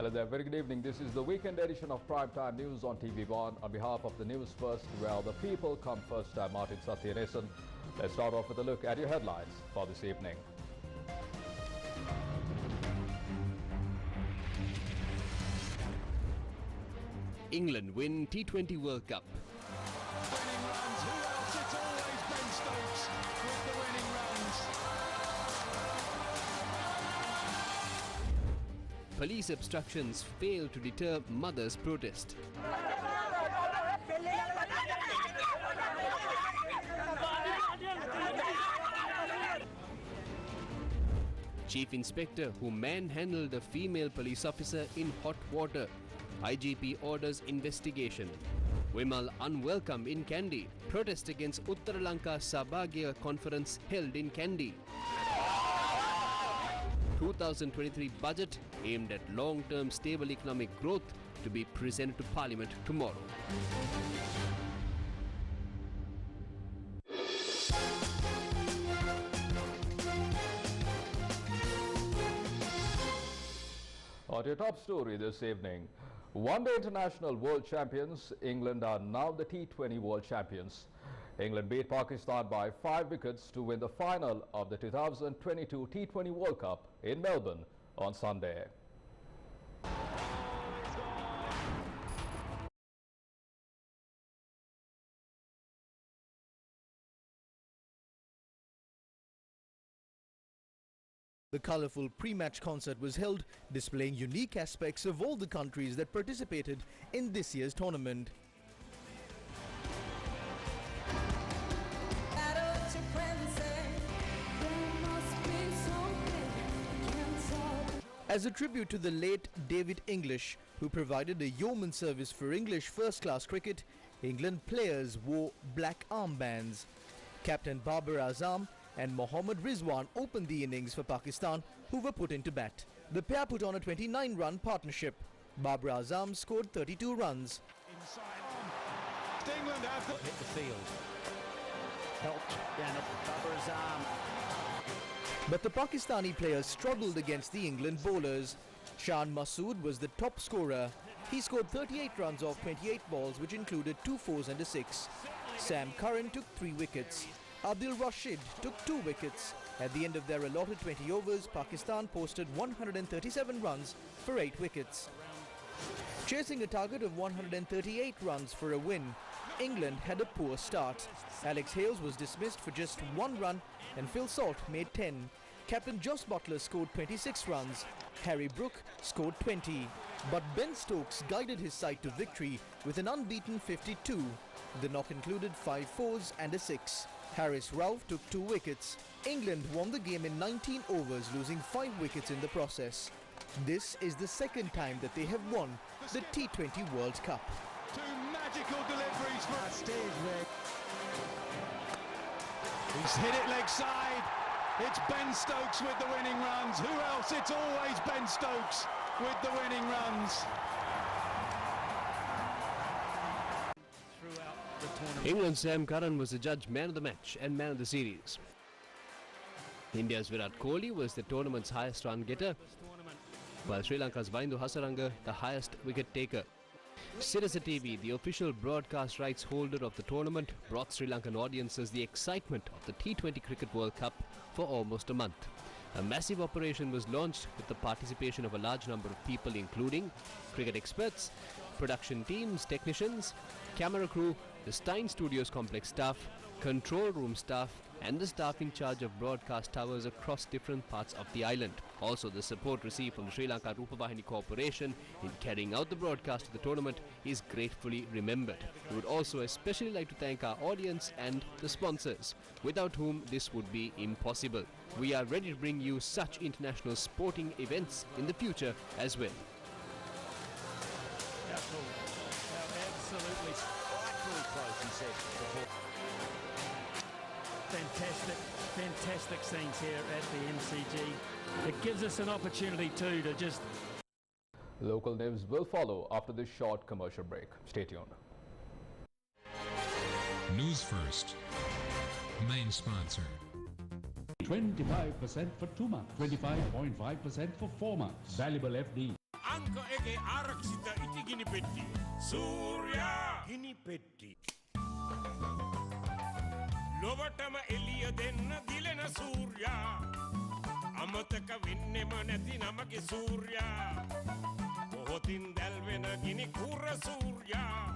Hello there, very good evening. This is the weekend edition of Primetime News on TV1. On behalf of the News First, where the people come first, I'm Martin Satyanesan. Let's start off with a look at your headlines for this evening. England win T20 World Cup. Winning runs, who else? It's always Ben Stokes with the winning runs. Police obstructions fail to deter mothers' protest. Chief Inspector who manhandled a female police officer in hot water. IGP orders investigation. Wimal unwelcome in Kandy. Protest against Lanka Sabagya conference held in Kandy. 2023 budget aimed at long-term stable economic growth to be presented to Parliament tomorrow. On to your top story this evening. One-day international world champions, England are now the T20 world champions. England beat Pakistan by 5 wickets to win the final of the 2022 T20 World Cup in Melbourne on Sunday. The colourful pre-match concert was held, displaying unique aspects of all the countries that participated in this year's tournament. As a tribute to the late David English, who provided a yeoman service for English first-class cricket, England players wore black armbands. Captain Babar Azam and Mohammad Rizwan opened the innings for Pakistan, who were put into bat. The pair put on a 29-run partnership. Babar Azam scored 32 runs. Inside England have hit the field. Helped down at Babar Azam. But the Pakistani players struggled against the England bowlers. Shan Masood was the top scorer. He scored 38 runs off 28 balls, which included 2 fours and a 6. Sam Curran took 3 wickets. Adil Rashid took 2 wickets. At the end of their allotted 20 overs, Pakistan posted 137 runs for 8 wickets. Chasing a target of 138 runs for a win, England had a poor start. Alex Hales was dismissed for just 1 run and Phil Salt made 10. Captain Jos Buttler scored 26 runs. Harry Brook scored 20. But Ben Stokes guided his side to victory with an unbeaten 52. The knock included 5 fours and a 6. Harris Ralph took 2 wickets. England won the game in 19 overs, losing 5 wickets in the process. This is the second time that they have won the T20 World Cup. 2 magical deliveries from that stage, Rick. He's hit it leg side. It's Ben Stokes with the winning runs. Who else? It's always Ben Stokes with the winning runs. England's Sam Curran was adjudged man of the match and man of the series. India's Virat Kohli was the tournament's highest run getter, while Sri Lanka's Vaindu Hasaranga the highest wicket taker. Sirasa TV, the official broadcast rights holder of the tournament, brought Sri Lankan audiences the excitement of the T20 Cricket World Cup for almost a month. A massive operation was launched with the participation of a large number of people, including cricket experts, production teams, technicians, camera crew, the Stein Studios complex staff, control room staff and the staff in charge of broadcast towers across different parts of the island. Also, the support received from the Sri Lanka Rupavahini Corporation in carrying out the broadcast of the tournament is gratefully remembered. We would also especially like to thank our audience and the sponsors, without whom this would be impossible. We are ready to bring you such international sporting events in the future as well. Absolutely frightfully close, he said. Fantastic scenes here at the MCG. It gives us an opportunity too to just... Local news will follow after this short commercial break. Stay tuned. News First, main sponsor. 25% for 2 months, 25.5% for 4 months. Valuable FD. අංක එකේ ආරක්ෂිත ඉටිගිනි පෙට්ටි. සූර්යා ගිනි පෙට්ටි. ලොවටම එළිය දෙන්න දිලෙන සූර්යා. අමතක වෙන්නෙම නැති නමගේ සූර්යා. මොහොතින් දැල්වෙන ගිනි කුර සූර්යා.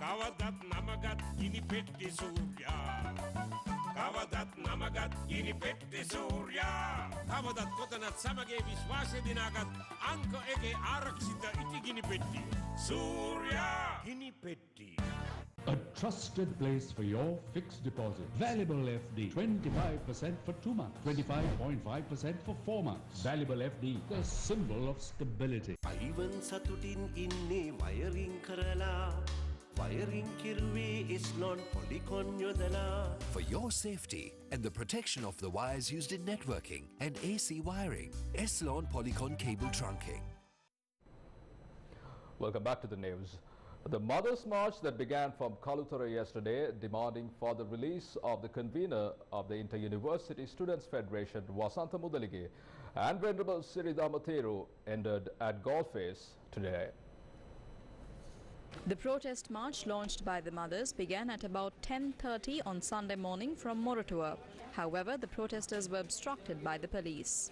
කවදත් නමගත් ගිනි පෙට්ටි සූර්යා. කවදත් නමගත් ගිනි පෙට්ටි සූර්යා. කවදත් කොතනත් සමගේ විශ්වාසය දිනාගත් අංක එකේ ආරක්ෂිත ඉටිගිනි පෙට්ටි. සූර්යා ගිනි පෙට්ටි. A trusted place for your fixed deposit. Valuable FD, 25% for 2 months, 25.5% for 4 months. Valuable FD, the symbol of stability. Ivan Satutin inne wiring karala. Wiring kirwe Eslon Polycon yodala. For your safety and the protection of the wires used in networking and AC wiring, Eslon Polycon cable trunking. Welcome back to the news. The Mothers' March that began from Kalutara yesterday, demanding for the release of the convener of the Inter-University Students' Federation, Vasanta Mudalige, and Venerable Siridama Theru, ended at Golface today. The protest march launched by the mothers began at about 10:30 on Sunday morning from Moratua. However, the protesters were obstructed by the police.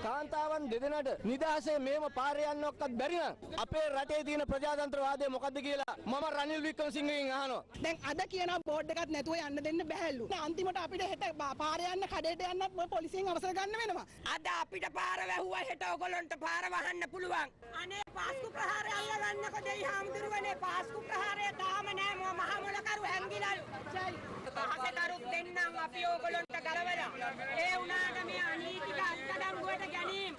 කාන්තාවන් දෙදෙනාට නිදහසේ මේම පාරේ යන්න ඔක්කත් බැරි නම් අපේ රටේ තියෙන ප්‍රජාතන්ත්‍රවාදය මොකද්ද කියලා මම රනිල් වික්‍රමසිංහගෙන් අහනවා. දැන් අද කියන බෝඩ් එකක් නැතුව යන්න දෙන්න බැහැලු. අන්තිමට අපිට හෙට පාරේ යන්න කඩේට යන්නත් පොලිසියෙන් අවසර ගන්න වෙනවා. අද අපිට පාර වැහුවා හෙට ඔයගොල්ලන්ට පාර වහන්න පුළුවන්. අනේ පාස්කු ප්‍රහාරය අල්ලගන්නකො දෙයි හාමුදුරුවනේ පාස්කු ප්‍රහාරය තාම නෑ මහ මොලකරු හැංගිලාලු. පහසකරුත් දෙන්නම් අපි ඔයගොල්ලන්ට ගලවලා. ඒ උනාට මේ අනීතික අත්අඩංගුවට ගැනීම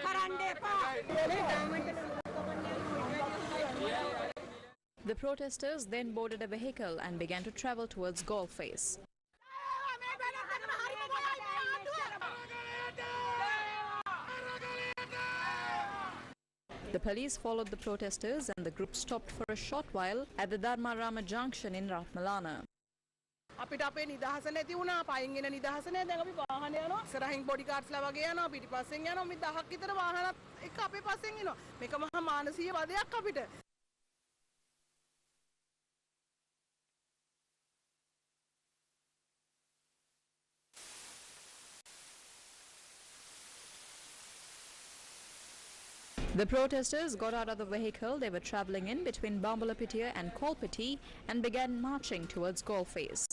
කරන්න එපා. The protesters then boarded a vehicle and began to travel towards Golface. The police followed the protesters and the group stopped for a short while at the Dharmarama junction in Ratmalana. අපිට අපේ නිදහස නැති වුණා පයින් එන නිදහස නැහැ දැන් අපි වාහනේ යනවා ඉස්සරහින් බොඩි ගාඩ්ස්ලා වගේ යනවා පිටිපස්සෙන් යනවා මේ 1000ක් විතර වාහනත් එක අපේ පස්සෙන් එනවා මේක මහා මානසික වදයක් අපිට. The protesters got out of the vehicle they were travelling in between Bambalapitiya and Kolpiti and began marching towards Golface.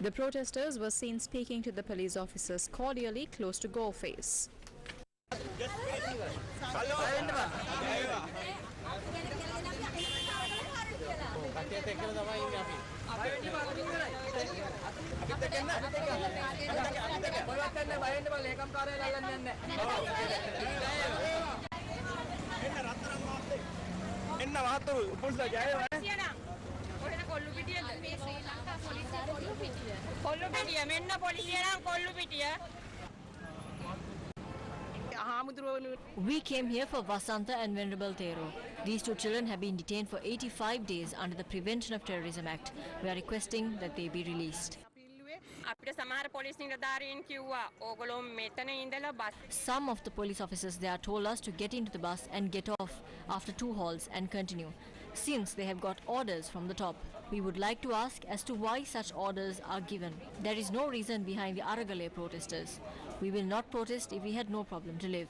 The protesters were seen speaking to the police officers cordially close to Golface. We came here for Vasanta and Venerable Theru. These two children have been detained for 85 days under the Prevention of Terrorism Act. We are requesting that they be released. Some of the police officers there told us to get into the bus and get off after 2 halts and continue, since they have got orders from the top. We would like to ask as to why such orders are given. There is no reason behind the Aragale protesters. We will not protest if we had no problem to live.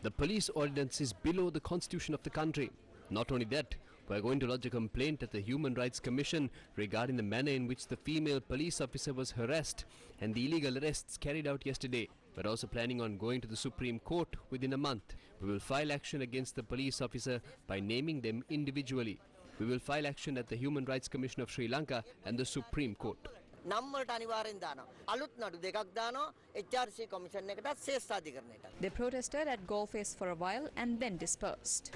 The police ordinance is below the constitution of the country. Not only that, we are going to lodge a complaint at the Human Rights Commission regarding the manner in which the female police officer was harassed and the illegal arrests carried out yesterday. We are also planning on going to the Supreme Court within a month. We will file action against the police officer by naming them individually. We will file action at the Human Rights Commission of Sri Lanka and the Supreme Court. They protested at Goldface for a while and then dispersed.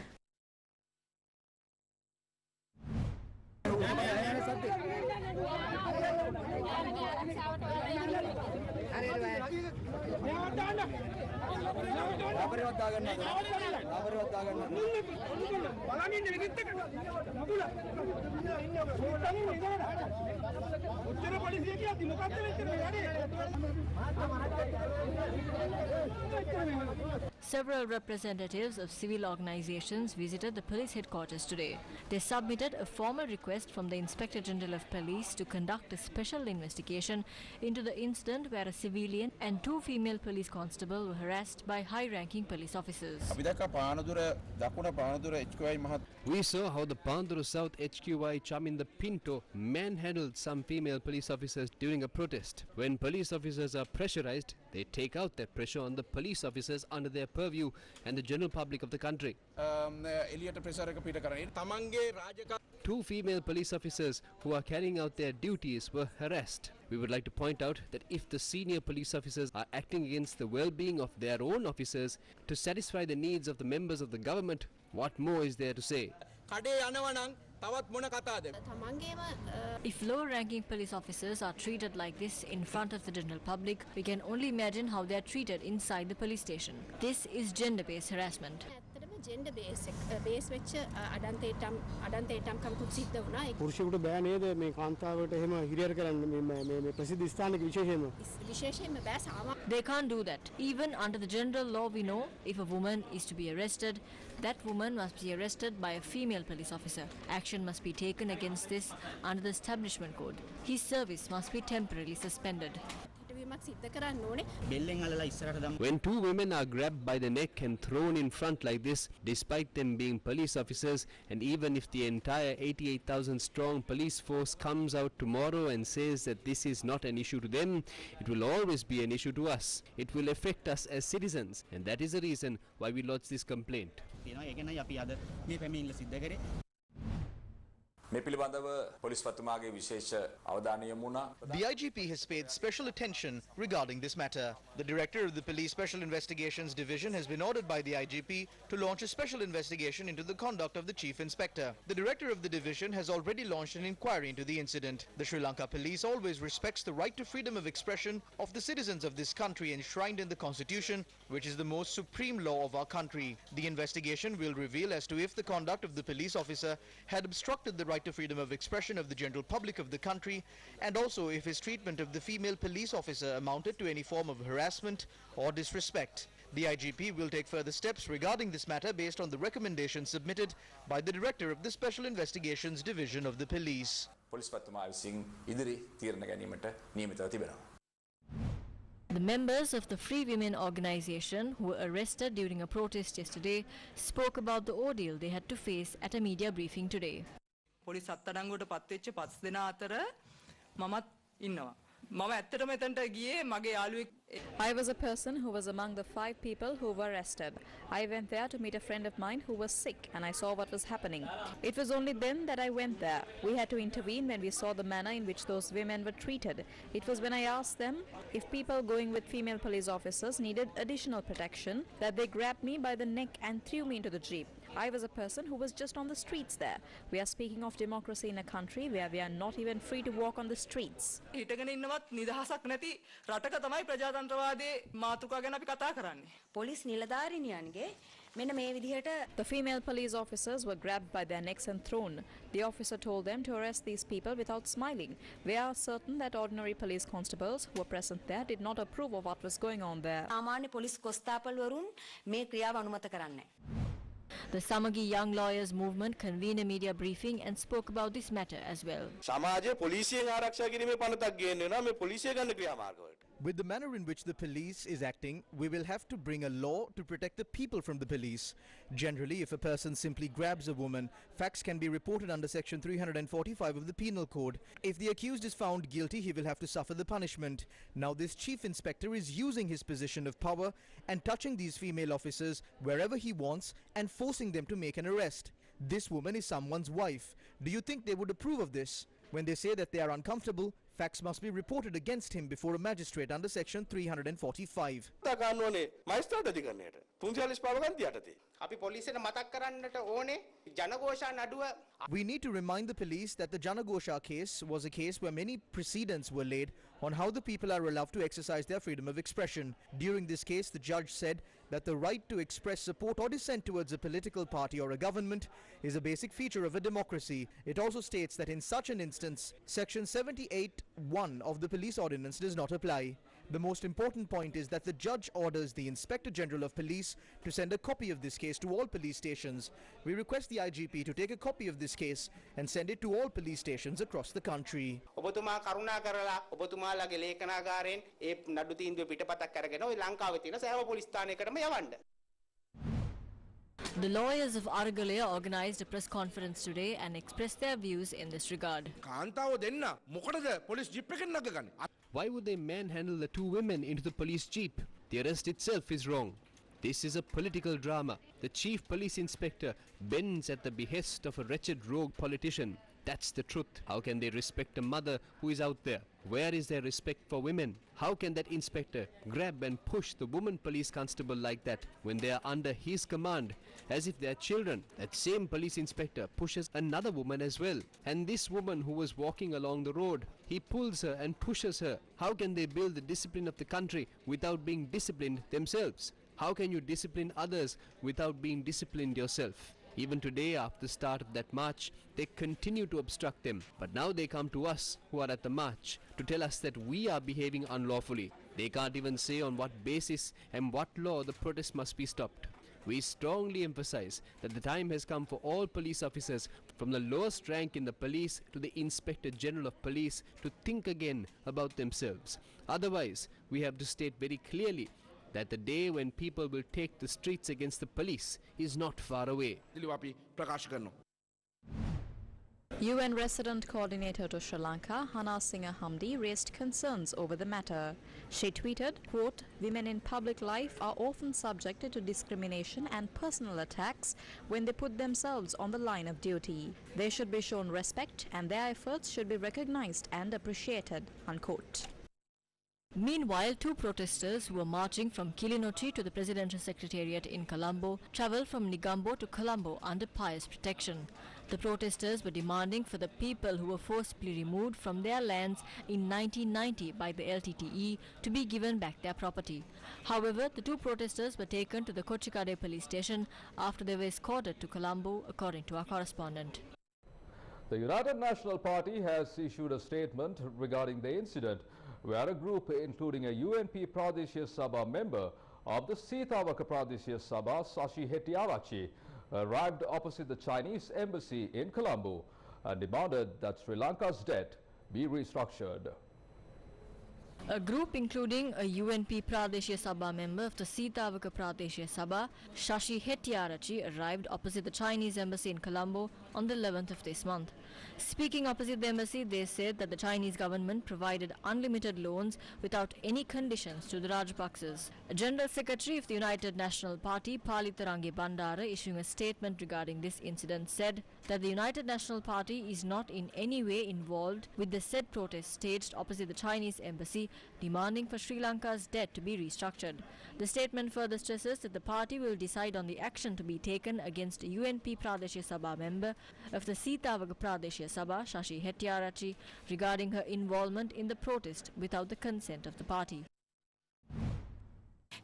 Several representatives of civil organizations visited the police headquarters today. They submitted a formal request from the Inspector General of Police to conduct a special investigation into the incident where a civilian and 2 female police constables were harassed by high-ranking police officers. We saw how the Pandura South HQI Chaminda Pinto manhandled some female police officers during a protest. When police officers are pressurized, they take out their pressure on the police officers under their purview and the general public of the country. 2 female police officers who are carrying out their duties were harassed. We would like to point out that if the senior police officers are acting against the well-being of their own officers to satisfy the needs of the members of the government, what more is there to say? If lower-ranking police officers are treated like this in front of the general public, we can only imagine how they are treated inside the police station. This is gender-based harassment. gender base වෙච්ච අඩන්තේටම්කම් සිද්ධ වුණා. පුරුෂයෙකුට බෑ නේද මේ කාන්තාවට එහෙම හිරියර කරන්න මේ ප්‍රසිද්ධ ස්ථානික විශේෂයෙන්ම බෑ සාමාන්‍ය. They can't do that. Even under the general law we know, if a woman is to be arrested, that woman must be arrested by a female police officer. Action must be taken against this under the establishment code. His service must be temporarily suspended. When 2 women are grabbed by the neck and thrown in front like this, despite them being police officers, and even if the entire 88,000 strong police force comes out tomorrow and says that this is not an issue to them, it will always be an issue to us. It will affect us as citizens, and that is the reason why we lodge this complaint. The IGP has paid special attention regarding this matter. The director of the Police Special Investigations Division has been ordered by the IGP to launch a special investigation into the conduct of the Chief Inspector. The director of the division has already launched an inquiry into the incident. The Sri Lanka Police always respects the right to freedom of expression of the citizens of this country enshrined in the Constitution, which is the most supreme law of our country. The investigation will reveal as to if the conduct of the police officer had obstructed the right to freedom of expression of the general public of the country, and also if his treatment of the female police officer amounted to any form of harassment or disrespect. The IGP will take further steps regarding this matter based on the recommendations submitted by the director of the Special Investigations Division of the police. The members of the Free Women organization who were arrested during a protest yesterday spoke about the ordeal they had to face at a media briefing today. Police අත්අඩංගුවට පත්වෙච්ච 5 දෙනා අතර මමත් ඉන්නවා. මම ඇත්තටම එතනට ගියේ මගේ යාළුවෙක්. I was a person who was among the 5 people who were arrested. I went there to meet a friend of mine who was sick, and I saw what was happening. It was only then that I went there. We had to intervene when we saw the manner in which those women were treated. It was when I asked them if people going with female police officers needed additional protection that they grabbed me by the neck and threw me into the jeep. I was a person who was just on the streets there. We are speaking of democracy in a country where we are not even free to walk on the streets. හිටගෙන ඉන්නවත් නිදහසක් නැති රටක තමයි ප්‍රජාතන්ත්‍රවාදයේ මාතෘකාව ගැන අපි කතා කරන්නේ. පොලිස් නිලධාරිනියන්ගේ The female police officers were grabbed by their necks and thrown. The officer told them to arrest these people without smiling. We are certain that ordinary police constables who were present there did not approve of what was going on there. The Samagi Young Lawyers Movement convened a media briefing and spoke about this matter as well. With the manner in which the police is acting, we will have to bring a law to protect the people from the police. Generally, if a person simply grabs a woman, facts can be reported under Section 345 of the Penal Code. If the accused is found guilty, he will have to suffer the punishment. Now this chief inspector is using his position of power and touching these female officers wherever he wants and forcing them to make an arrest. This woman is someone's wife. Do you think they would approve of this? When they say that they are uncomfortable, facts must be reported against him before a magistrate under Section 345. We need to remind the police that the Janagosha case was a case where many precedents were laid on how the people are allowed to exercise their freedom of expression. During this case, the judge said that the right to express support or dissent towards a political party or a government is a basic feature of a democracy. It also states that in such an instance, Section 78(1) of the police ordinance does not apply. The most important point is that the judge orders the Inspector General of Police to send a copy of this case to all police stations. We request the IGP to take a copy of this case and send it to all police stations across the country. The lawyers of Aragalaya organised a press conference today and expressed their views in this regard. Why would they manhandle the two women into the police jeep? The arrest itself is wrong. This is a political drama. The chief police inspector bends at the behest of a wretched rogue politician. That's the truth. How can they respect a mother who is out there? Where is their respect for women? How can that inspector grab and push the woman police constable like that when they are under his command, as if they are children? That same police inspector pushes another woman as well. And this woman who was walking along the road, he pulls her and pushes her. How can they build the discipline of the country without being disciplined themselves? How can you discipline others without being disciplined yourself? Even today, after the start of that march, they continue to obstruct them. But now they come to us, who are at the march, to tell us that we are behaving unlawfully. They can't even say on what basis and what law the protest must be stopped. We strongly emphasize that the time has come for all police officers, from the lowest rank in the police to the Inspector General of Police, to think again about themselves. Otherwise, we have to state very clearly that the day when people will take the streets against the police is not far away. UN Resident Coordinator to Sri Lanka, Hana Singha Hamdi, raised concerns over the matter. She tweeted, quote, "Women in public life are often subjected to discrimination and personal attacks when they put themselves on the line of duty. They should be shown respect and their efforts should be recognized and appreciated," unquote. Meanwhile, two protesters who were marching from Kilinochi to the Presidential Secretariat in Colombo travelled from Negombo to Colombo under pious protection. The protesters were demanding for the people who were forcibly removed from their lands in 1990 by the LTTE to be given back their property. However, the two protesters were taken to the Kochikade police station after they were escorted to Colombo, according to our correspondent. The United National Party has issued a statement regarding the incident where a group including a UNP Pradeshya Sabha member of the Sitawaka Pradeshya Sabha, Sashi Hettiarachchi, arrived opposite the Chinese embassy in Colombo and demanded that Sri Lanka's debt be restructured. A group including a UNP Pradeshya Sabha member of the Sitawaka Pradeshya Sabha, Sashi Hettiarachchi, arrived opposite the Chinese embassy in Colombo on the 11th of this month. Speaking opposite the embassy, they said that the Chinese government provided unlimited loans without any conditions to the Rajapaksas. General Secretary of the United National Party, Palitharange Bandara, issuing a statement regarding this incident, said that the United National Party is not in any way involved with the said protest staged opposite the Chinese embassy, demanding for Sri Lanka's debt to be restructured. The statement further stresses that the party will decide on the action to be taken against a UNP Pradeshya Sabha member of the Sitawaka Pradeshya Sabha, Sashi Hettiarachchi, regarding her involvement in the protest without the consent of the party.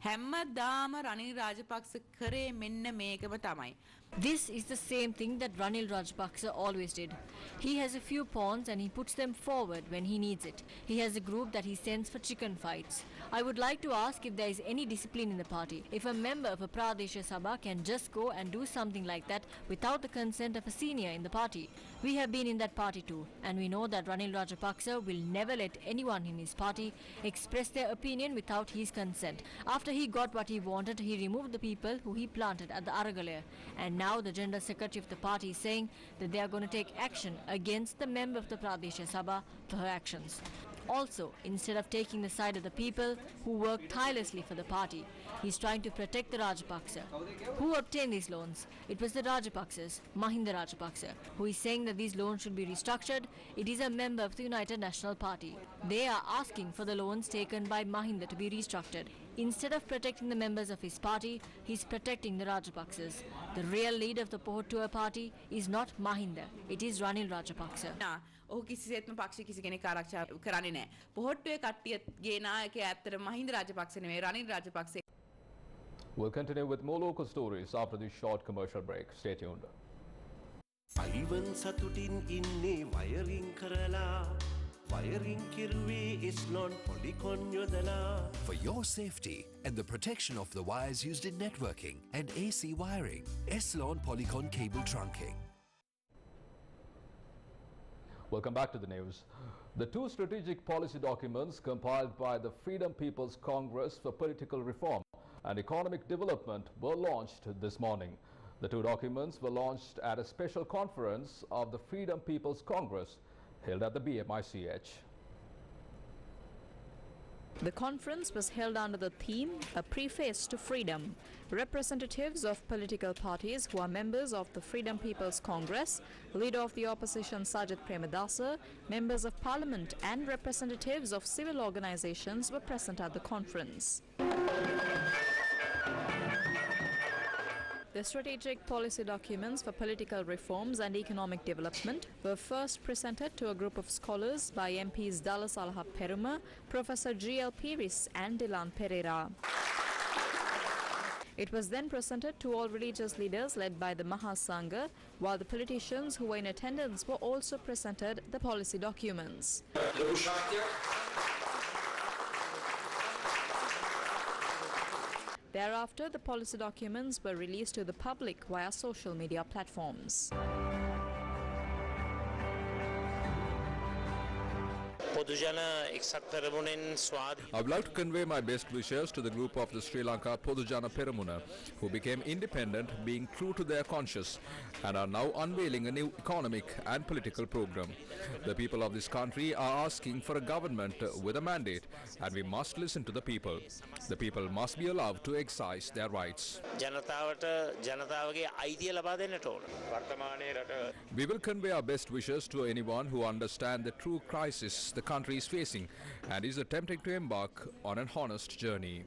හැමදාම රනිල් රාජපක්ෂ කරේ මෙන්න මේකම තමයි. This is the same thing that Ranil Rajapaksa always did. He has a few pawns and he puts them forward when he needs it. He has a group that he sends for chicken fights. I would like to ask if there is any discipline in the party. If a member of a Pradesha Sabha can just go and do something like that without the consent of a senior in the party. We have been in that party too, and we know that Ranil Rajapaksa will never let anyone in his party express their opinion without his consent. After he got what he wanted, he removed the people who he planted at the Aragalaya. And now the General Secretary of the party is saying that they are going to take action against the member of the Pradesha Sabha for her actions. Also, instead of taking the side of the people who work tirelessly for the party, he's trying to protect the Rajapaksa. Who obtained these loans? It was the Rajapaksas, Mahinda Rajapaksa, who is saying that these loans should be restructured. It is a member of the United National Party. They are asking for the loans taken by Mahinda to be restructured. Instead of protecting the members of his party, he's protecting the Rajapaksas. The real leader of the Pohottuwa party is not Mahinda, it is Ranil Rajapaksa. ඔහු කිසිසේත්ම පක්ෂ කිසි කෙනෙක් ආරක්ෂා කරන්නේ නැහැ. පොහොට්ටුවේ කට්ටියගේ නායකයා ඇත්තට මහින්ද රාජපක්ෂ නෙමෙයි Ranil Rajapaksa. We'll continue with more local stories after this short commercial break. Stay tuned. අලිවන් සතුටින් ඉන්නේ වයරින් කරලා වයරින් කිරුවේ එස්ලොන් පොලිකොන් යොදලා. For your safety and the protection of the wires used in networking and AC wiring, Eslon Polycon cable trunking. Welcome back to the news. The two strategic policy documents compiled by the Freedom People's Congress for Political Reform and Economic Development were launched this morning. The two documents were launched at a special conference of the Freedom People's Congress held at the BMICH. The conference was held under the theme, A Preface to Freedom. Representatives of political parties who are members of the Freedom People's Congress, leader of the opposition Sajid Premadasa, members of parliament and representatives of civil organizations were present at the conference. The strategic policy documents for political reforms and economic development were first presented to a group of scholars by MPs Dallas Alha Peruma, Professor G.L. Piris and Dilan Pereira. It was then presented to all religious leaders led by the Mahasangha, while the politicians who were in attendance were also presented the policy documents. Thereafter, the policy documents were released to the public via social media platforms. I would like to convey my best wishes to the group of the Sri Lanka Podujana Peramuna, who became independent, being true to their conscience, and are now unveiling a new economic and political program. The people of this country are asking for a government with a mandate, and we must listen to the people. The people must be allowed to exercise their rights. We will convey our best wishes to anyone who understands the true crisis the country is facing and is attempting to embark on an honest journey.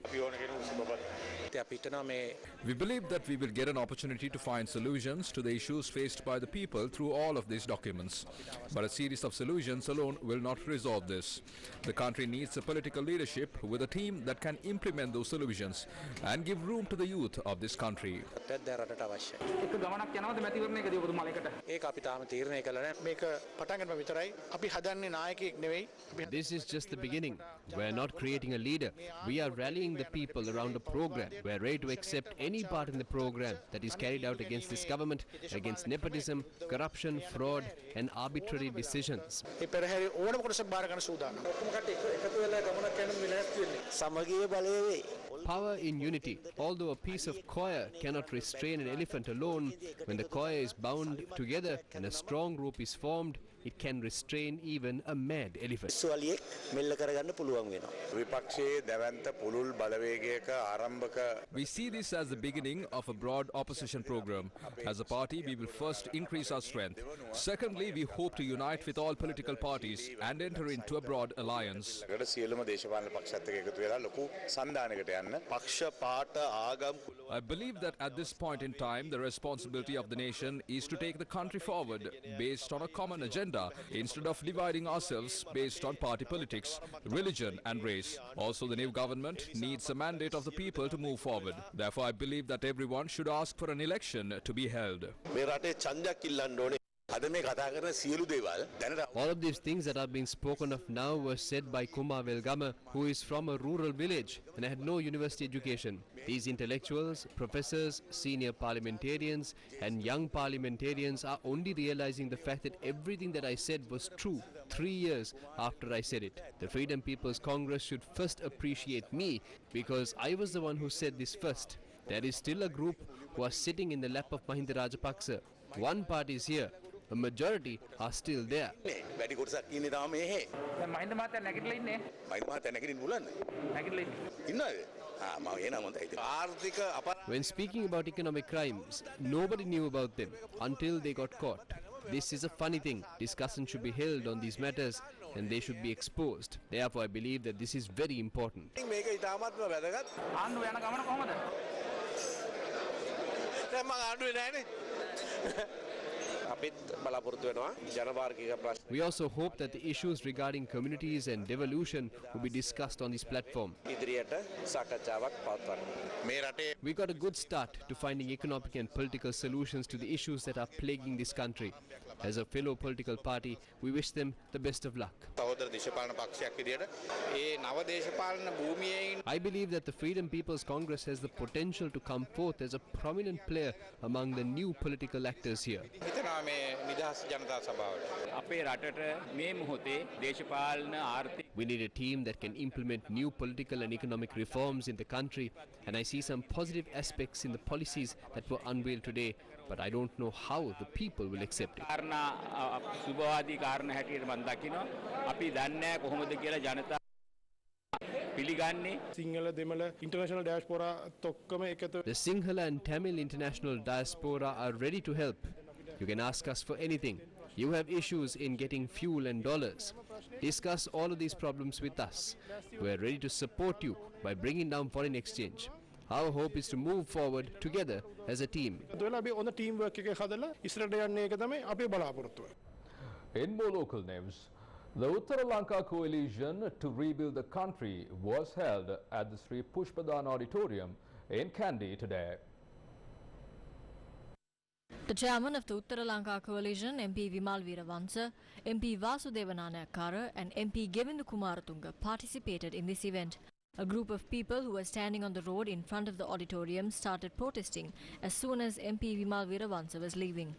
We believe that we will get an opportunity to find solutions to the issues faced by the people through all of these documents. But a series of solutions alone will not resolve this. The country needs a political leadership with a team that can implement those solutions and give room to the youth of this country. This is just the beginning. We are not creating a leader. We are rallying the people around a program. We are ready to accept any part in the program that is carried out against this government, against nepotism, corruption, fraud and arbitrary decisions. Power in unity. Although a piece of coir cannot restrain an elephant alone, when the coir is bound together and a strong rope is formed, it can restrain even a mad elephant. We see this as the beginning of a broad opposition program. As a party, we will first increase our strength. Secondly, we hope to unite with all political parties and enter into a broad alliance. I believe that at this point in time, the responsibility of the nation is to take the country forward based on a common agenda agenda instead of dividing ourselves based on party politics, religion and race. Also, the new government needs a mandate of the people to move forward. Therefore, I believe that everyone should ask for an election to be held. All of these things that are being spoken of now were said by Kumar Velgama, who is from a rural village and had no university education. These intellectuals, professors, senior parliamentarians and young parliamentarians are only realizing the fact that everything that I said was true 3 years after I said it. The Freedom People's Congress should first appreciate me because I was the one who said this first. There is still a group who are sitting in the lap of Mahinda Rajapaksa. One party is here. A majority are still there. When speaking about economic crimes, nobody knew about them until they got caught. This is a funny thing. Discussion should be held on these matters and they should be exposed. Therefore, I believe that this is very important. We also hope that the issues regarding communities and devolution will be discussed on this platform. We got a good start to finding economic and political solutions to the issues that are plaguing this country. As a fellow political party, we wish them the best of luck. I believe that the Freedom People's Congress has the potential to come forth as a prominent player among the new political actors here. We need a team that can implement new political and economic reforms in the country, and I see some positive aspects in the policies that were unveiled today, but I don't know how the people will accept it. The Sinhala and Tamil international diaspora are ready to help. You can ask us for anything. You have issues in getting fuel and dollars. Discuss all of these problems with us. We are ready to support you by bringing down foreign exchange. Our hope is to move forward together as a team. In more local news, the Uttara Lanka coalition to rebuild the country was held at the Sri Pushpadhan Auditorium in Kandy today. The chairman of the Uttara Lanka coalition, MP Vimal Weerawansa, MP Vasudeva Nanayakkara and MP Gevindu Kumaratunga participated in this event. A group of people who were standing on the road in front of the auditorium started protesting as soon as MP Vimal Weerawansa was leaving.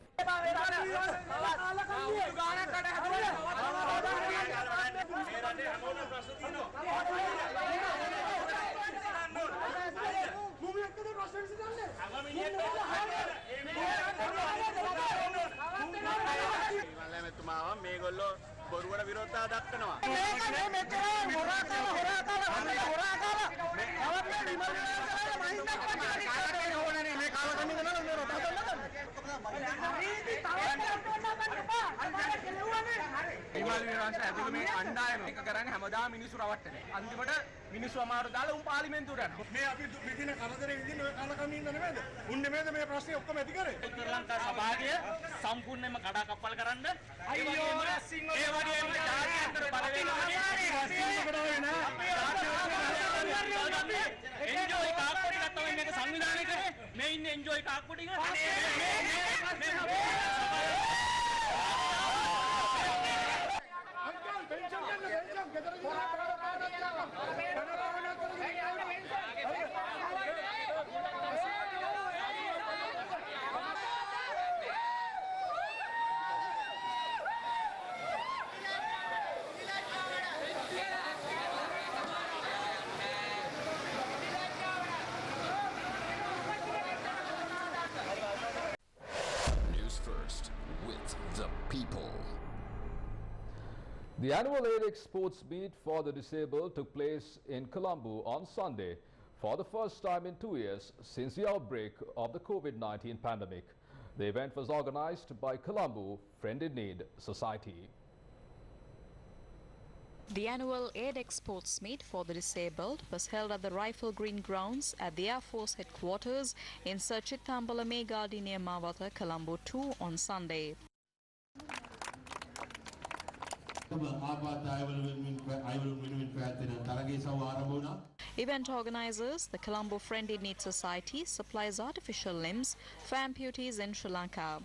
News First with the people. The annual ADEX Sports Meet for the Disabled took place in Colombo on Sunday for the first time in 2 years since the outbreak of the COVID-19 pandemic. The event was organized by Colombo Friend in Need Society. The annual ADEX Sports Meet for the Disabled was held at the Rifle Green Grounds at the Air Force Headquarters in Sir Chithambala Megadi near Mawatha, Colombo 2 on Sunday. Event organizers, the Colombo Friendly Need Society, supplies artificial limbs for amputees in Sri Lanka.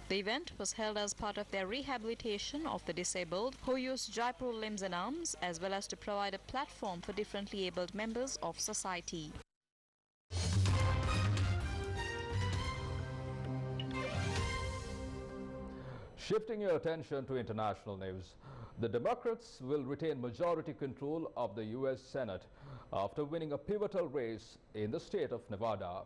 The event was held as part of their rehabilitation of the disabled who use Jaipur limbs and arms, as well as to provide a platform for differently abled members of society. Shifting your attention to international news, the Democrats will retain majority control of the U.S. Senate after winning a pivotal race in the state of Nevada.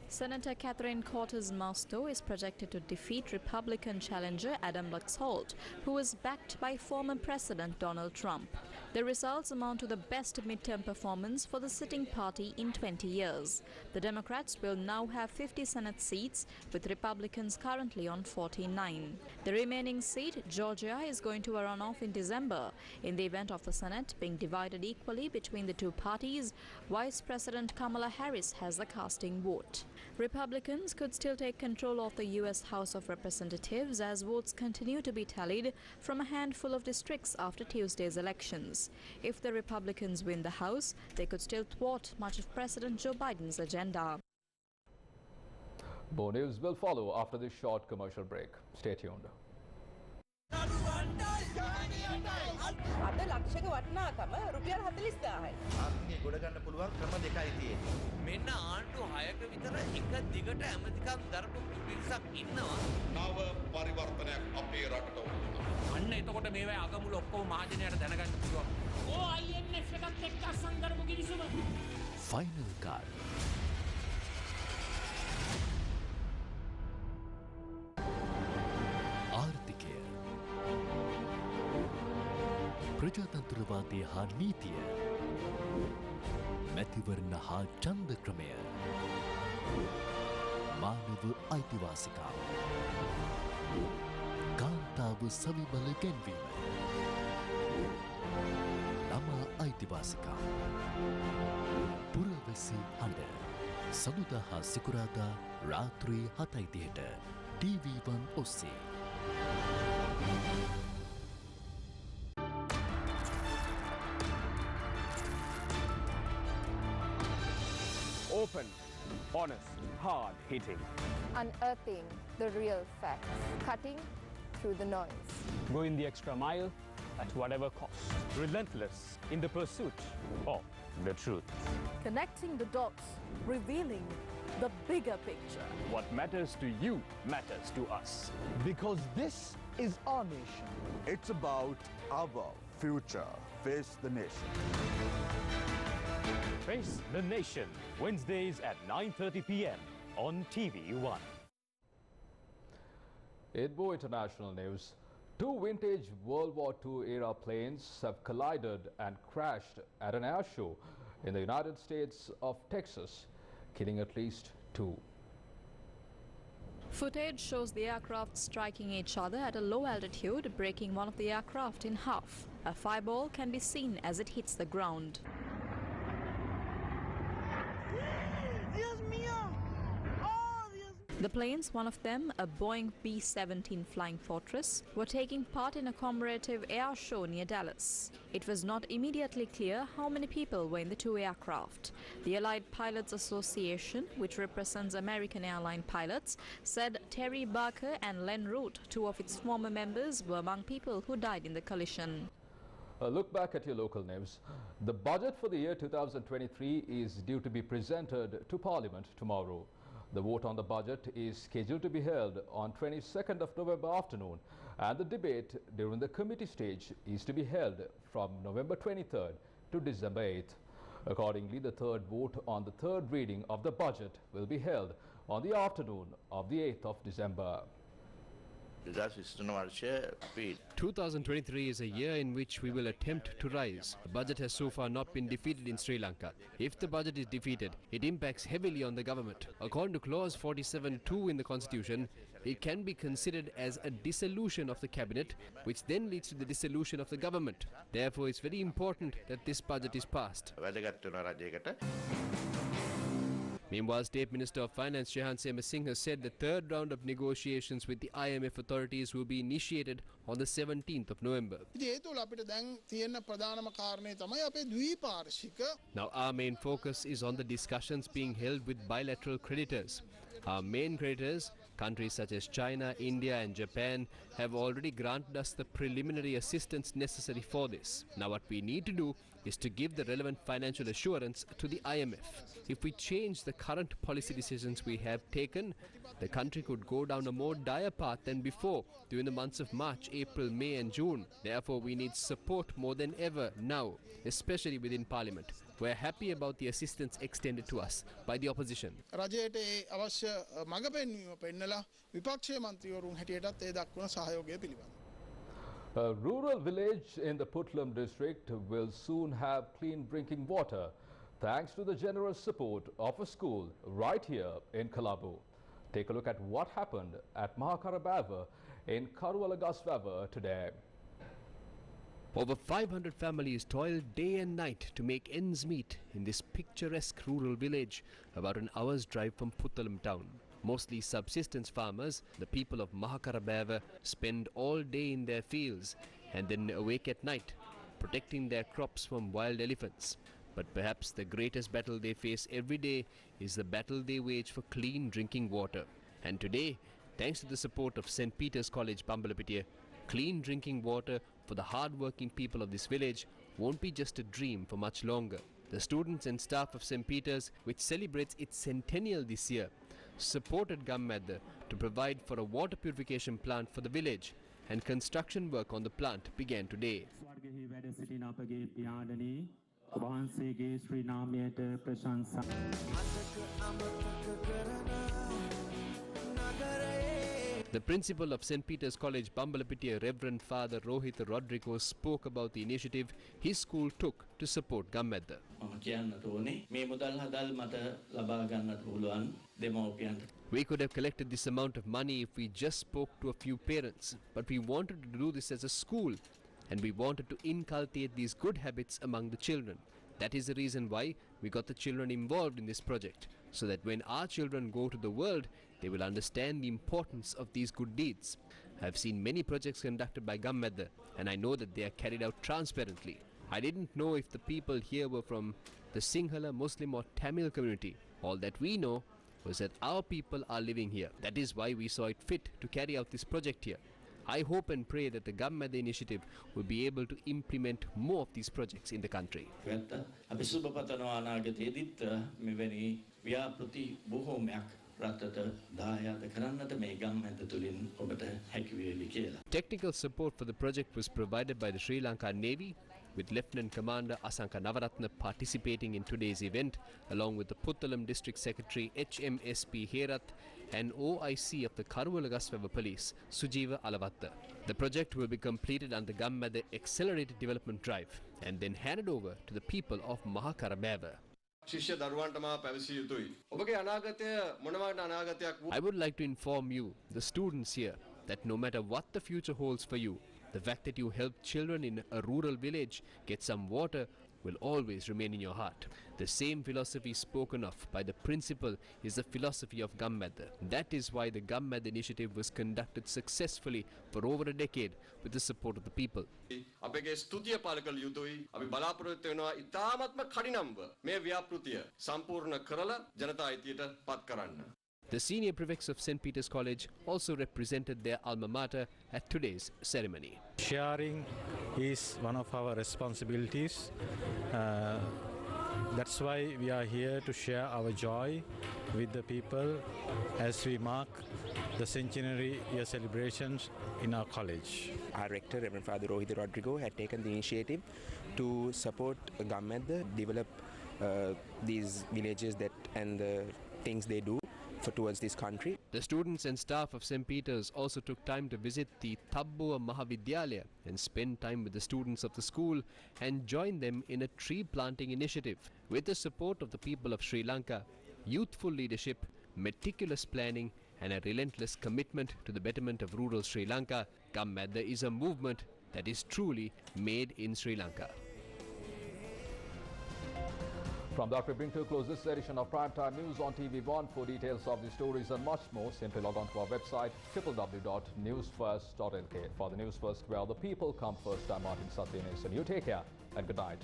Senator Catherine Cortez Masto is projected to defeat Republican challenger Adam Laxalt, who is backed by former President Donald Trump. The results amount to the best midterm performance for the sitting party in 20 years. The Democrats will now have 50 Senate seats, with Republicans currently on 49. The remaining seat, Georgia, is going to a runoff in December. In the event of the Senate being divided equally between the two parties, Vice President Kamala Harris has the casting vote. Republicans could still take control of the U.S. House of Representatives as votes continue to be tallied from a handful of districts after Tuesday's elections. If the Republicans win the House, they could still thwart much of President Joe Biden's agenda. More news will follow after this short commercial break. Stay tuned. අද ලක්ෂක වටිනාකම රුපියල් 40000යි. ආත්මේ ගොඩ ගන්න පුළුවන් ක්‍රම දෙකයි තියෙන්නේ. මෙන්න ආණ්ඩු 6ක විතර එක දිගට ඇමතිකම් දරපු පිරිසක් ඉන්නවා. නව පරිවර්තනයක් අපේ රටට වුණා. අන්න එතකොට මේවා අගමුල ඔක්කොම මහජනයාට දැනගන්න පුළුවන්. ඕ IMF එකත් එක්ක අසංගරමු කිවිසුම. Final card. ආර්ථිකය. ප්‍රජාතන්ත්‍රවාදය හා නීතිය. මැතිවරණ හා ඡන්ද ක්‍රමය. මානව අයිතිවාසිකම්. කාන්තාව සවිබල ගැන්වීම. ළමා අයිතිවාසිකම්. පුරවැසි හඬ. සඳුදා හා සිකුරාදා රාත්‍රී 7:30ට TV1 ඔස්සේ. Open, honest, hard-hitting. Unearthing the real facts, cutting through the noise. Going the extra mile at whatever cost. Relentless in the pursuit of the truth. Connecting the dots, revealing the bigger picture. What matters to you matters to us. Because this is our nation. It's about our future. Face the nation. Face the Nation, Wednesdays at 9:30 p.m. on TV1. In more international news, two vintage World War II era planes have collided and crashed at an air show in the United States of Texas, killing at least two. Footage shows the aircraft striking each other at a low altitude, breaking one of the aircraft in half. A fireball can be seen as it hits the ground. The planes, one of them a Boeing B-17 Flying Fortress, were taking part in a commemorative air show near Dallas. It was not immediately clear how many people were in the two aircraft. The Allied Pilots Association, which represents American airline pilots, said Terry Barker and Len Root, two of its former members, were among people who died in the collision. A look back at your local news. The budget for the year 2023 is due to be presented to Parliament tomorrow. The vote on the budget is scheduled to be held on 22nd of November afternoon, and the debate during the committee stage is to be held from November 23rd to December 8th. Accordingly, the third vote on the third reading of the budget will be held on the afternoon of the 8th of December. 2023 is a year in which we will attempt to rise. The budget has so far not been defeated in Sri Lanka. If the budget is defeated, it impacts heavily on the government. According to clause 47(2) in the constitution, it can be considered as a dissolution of the cabinet, which then leads to the dissolution of the government. Therefore, it's very important that this budget is passed. Meanwhile, State Minister of Finance Jehan Singh has said the third round of negotiations with the IMF authorities will be initiated on the 17th of November. Now, our main focus is on the discussions being held with bilateral creditors. Our main creditors, countries such as China, India and Japan, have already granted us the preliminary assistance necessary for this. Now what we need to do is to give the relevant financial assurance to the IMF. If we change the current policy decisions we have taken, the country could go down a more dire path than before during the months of March, April, May and June. Therefore, we need support more than ever now, especially within Parliament. We are happy about the assistance extended to us by the opposition. A rural village in the Puttalam district will soon have clean drinking water thanks to the generous support of a school right here in Colombo. Take a look at what happened at Mahakarabava in Karuwalagasvava today. Over 500 families toiled day and night to make ends meet in this picturesque rural village about an hour's drive from Puttalam town. Mostly subsistence farmers, the people of Mahakarabava spend all day in their fields and then awake at night, protecting their crops from wild elephants. But perhaps the greatest battle they face every day is the battle they wage for clean drinking water. And today, thanks to the support of St. Peter's College, Bambalapitiya, clean drinking water for the hard-working people of this village won't be just a dream for much longer. The students and staff of St. Peter's, which celebrates its centennial this year, supported Gammadda to provide for a water purification plant for the village, and construction work on the plant began today. The principal of St. Peter's College, Bambalapitiya, Reverend Father Rohit Rodrigo, spoke about the initiative his school took to support Gammadda. We could have collected this amount of money if we just spoke to a few parents, but we wanted to do this as a school, and we wanted to inculcate these good habits among the children. That is the reason why we got the children involved in this project, so that when our children go to the world, they will understand the importance of these good deeds. I have seen many projects conducted by Gammadda, and I know that they are carried out transparently. I didn't know if the people here were from the Sinhala, Muslim or Tamil community. All that we know was that our people are living here. That is why we saw it fit to carry out this project here. I hope and pray that the Gammadda initiative will be able to implement more of these projects in the country. Technical support for the project was provided by the Sri Lanka Navy, with Lieutenant Commander Asanka Navaratna participating in today's event, along with the Puttalam District Secretary HMSP Herath and OIC of the Karuwalagasvava Police, Sujiva Alavatta. The project will be completed under Gammadda Accelerated Development Drive and then handed over to the people of Mahakarabava. I would like to inform you, the students here, that no matter what the future holds for you, the fact that you help children in a rural village get some water will always remain in your heart. The same philosophy spoken of by the principal is the philosophy of Gammadda. That is why the Gammadda initiative was conducted successfully for over a decade with the support of the people. The senior prefects of St. Peter's College also represented their alma mater at today's ceremony. Sharing is one of our responsibilities. That's why we are here to share our joy with the people as we mark the centenary year celebrations in our college. Our rector, Reverend Father Rohit Rodrigo, had taken the initiative to support Gammadda, develop these villages and the things they do towards this country. The students and staff of St. Peter's also took time to visit the Tabbua Mahavidyalaya and spend time with the students of the school and join them in a tree planting initiative. With the support of the people of Sri Lanka, youthful leadership, meticulous planning and a relentless commitment to the betterment of rural Sri Lanka, Gammadda is a movement that is truly made in Sri Lanka. From that, we bring to a close this edition of Primetime News on TV1. For details of the stories and much more, simply log on to our website, www.newsfirst.lk. For the News First, where the people come first, I'm Martin Satyanesan. You take care and good night.